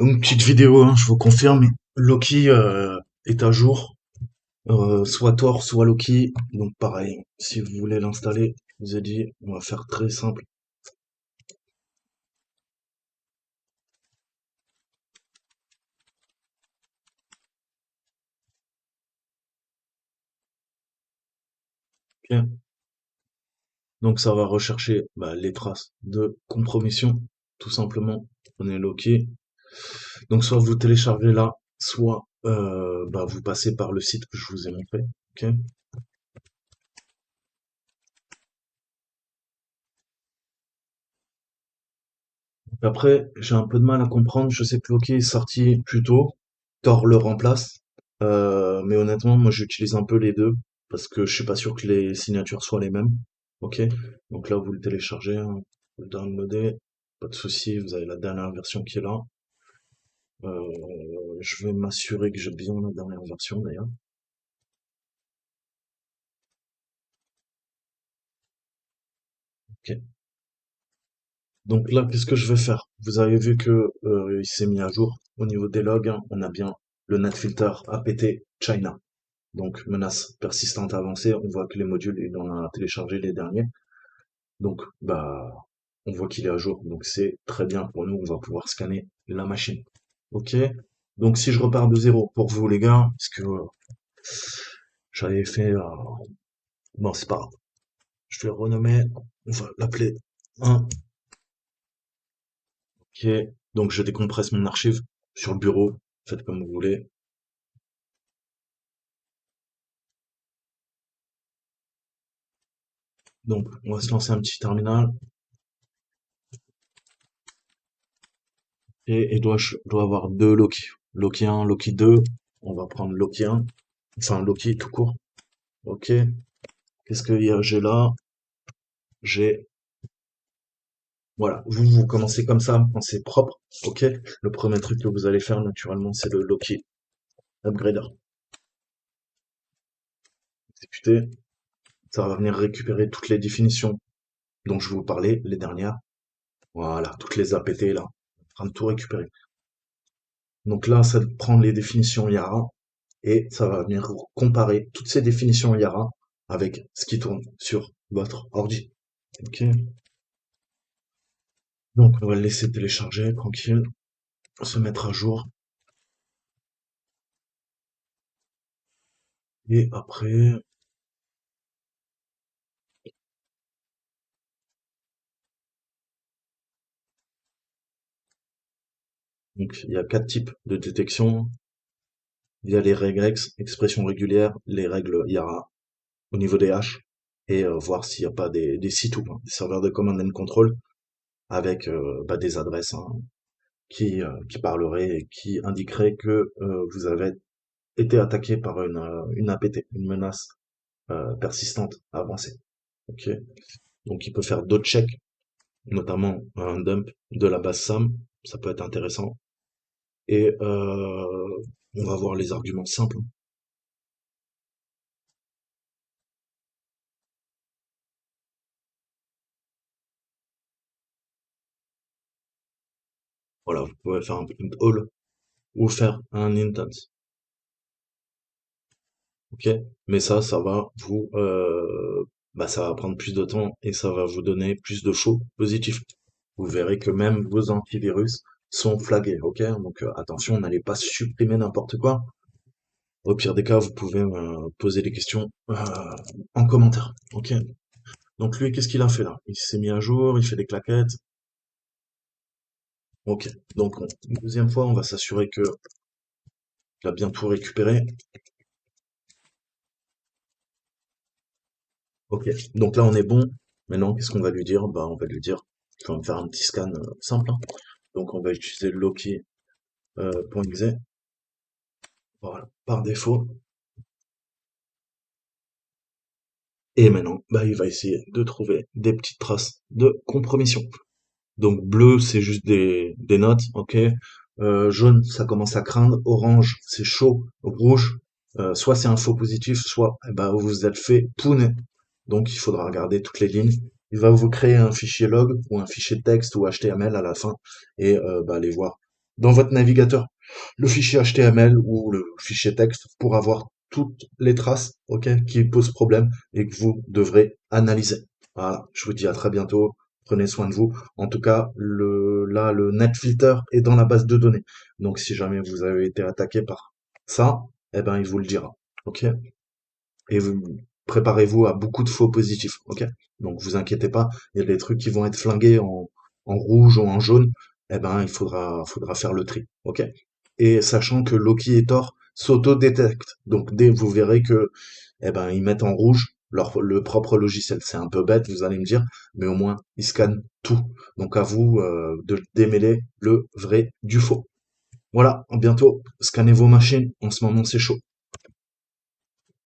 Donc petite vidéo, hein, je vous confirme, Loki est à jour, soit Thor, soit Loki. Donc pareil, si vous voulez l'installer, je vous ai dit, on va faire très simple. Ok. Donc ça va rechercher les traces de compromission, tout simplement. Prenez Loki. Donc soit vous téléchargez là, soit vous passez par le site que je vous ai montré. Ok. Après, j'ai un peu de mal à comprendre. Je sais que Loki est sorti plus tôt, Thor le remplace. Mais honnêtement, moi j'utilise un peu les deux parce que je suis pas sûr que les signatures soient les mêmes. Ok, donc là vous le téléchargez, hein, vous le downloadez, pas de souci, vous avez la dernière version qui est là. Je vais m'assurer que j'ai bien la dernière version d'ailleurs. Ok. Donc là, qu'est-ce que je vais faire? Vous avez vu que il s'est mis à jour au niveau des logs, hein. On a bien le netfilter APT China. Donc, menace persistante avancée, on voit que les modules, il en a téléchargé les derniers. Donc, on voit qu'il est à jour. Donc, c'est très bien pour nous, on va pouvoir scanner la machine. Ok? Donc, si je repars de zéro pour vous, les gars, parce que j'avais fait... bon, c'est pas grave. Je vais le renommer. On va l'appeler 1. Ok. Donc, je décompresse mon archive sur le bureau. Faites comme vous voulez. Donc, on va se lancer un petit terminal. Et doit avoir deux Loki. Loki 1, Loki 2. On va prendre Loki 1. Enfin, Loki tout court. Ok. Qu'est-ce que j'ai là? J'ai, voilà. Vous commencez comme ça quand c'est propre. Ok. Le premier truc que vous allez faire naturellement, c'est le Loki Upgrader. Exécuter. Ça va venir récupérer toutes les définitions dont je vous parlais, les dernières. Voilà. Toutes les APT là. En train de tout récupérer. Donc là, ça prend les définitions Yara et ça va venir comparer toutes ces définitions Yara avec ce qui tourne sur votre ordi. Ok. Donc on va le laisser télécharger tranquille, se mettre à jour et après, donc il y a quatre types de détection. Il y a les regex, expression régulière, les règles Yara au niveau des haches et voir s'il n'y a pas des sites ou des serveurs de command and control avec des adresses, hein, qui parleraient et qui indiqueraient que vous avez été attaqué par une APT, une menace persistante avancée. Ok. Donc il peut faire d'autres checks, notamment un dump de la base SAM, ça peut être intéressant. Et on va voir les arguments simples. Voilà, vous pouvez faire un print all ou faire un intense. Ok, mais ça va ça va prendre plus de temps et ça va vous donner plus de faux positifs. Vous verrez que même vos antivirus sont flagués. Ok, donc attention, n'allez pas supprimer n'importe quoi. Au pire des cas, vous pouvez me poser des questions en commentaire. Ok. Donc lui, qu'est-ce qu'il a fait là? Il s'est mis à jour, il fait des claquettes. Ok. Donc une deuxième fois, on va s'assurer que il a bien tout récupéré. Ok. Donc là, on est bon. Maintenant, qu'est-ce qu'on va lui dire? On va lui dire, je vais me faire un petit scan simple, hein. Donc on va utiliser le Loki.exe. Voilà, par défaut. Et maintenant, il va essayer de trouver des petites traces de compromission. Donc bleu, c'est juste des notes, ok. Jaune, ça commence à craindre. Orange, c'est chaud. Rouge, soit c'est un faux positif, soit vous vous êtes fait pouner. Donc il faudra regarder toutes les lignes. Il va vous créer un fichier log ou un fichier texte ou HTML à la fin et aller voir. dans votre navigateur le fichier HTML ou le fichier texte pour avoir toutes les traces, ok, qui posent problème et que vous devrez analyser. Voilà, je vous dis à très bientôt. Prenez soin de vous. En tout cas, le NetFilter est dans la base de données. Donc, si jamais vous avez été attaqué par ça, eh ben, il vous le dira. Ok? Et vous préparez-vous à beaucoup de faux positifs. Ok? Donc, vous inquiétez pas. Il y a des trucs qui vont être flingués en rouge ou en jaune. Eh ben, faudra faire le tri. Ok? Et sachant que Loki et Thor s'auto-détectent. Donc, dès vous verrez que, eh ben, ils mettent en rouge le propre logiciel. C'est un peu bête, vous allez me dire, mais au moins, ils scannent tout. Donc, à vous, de démêler le vrai du faux. Voilà, à bientôt. Scannez vos machines. En ce moment, c'est chaud.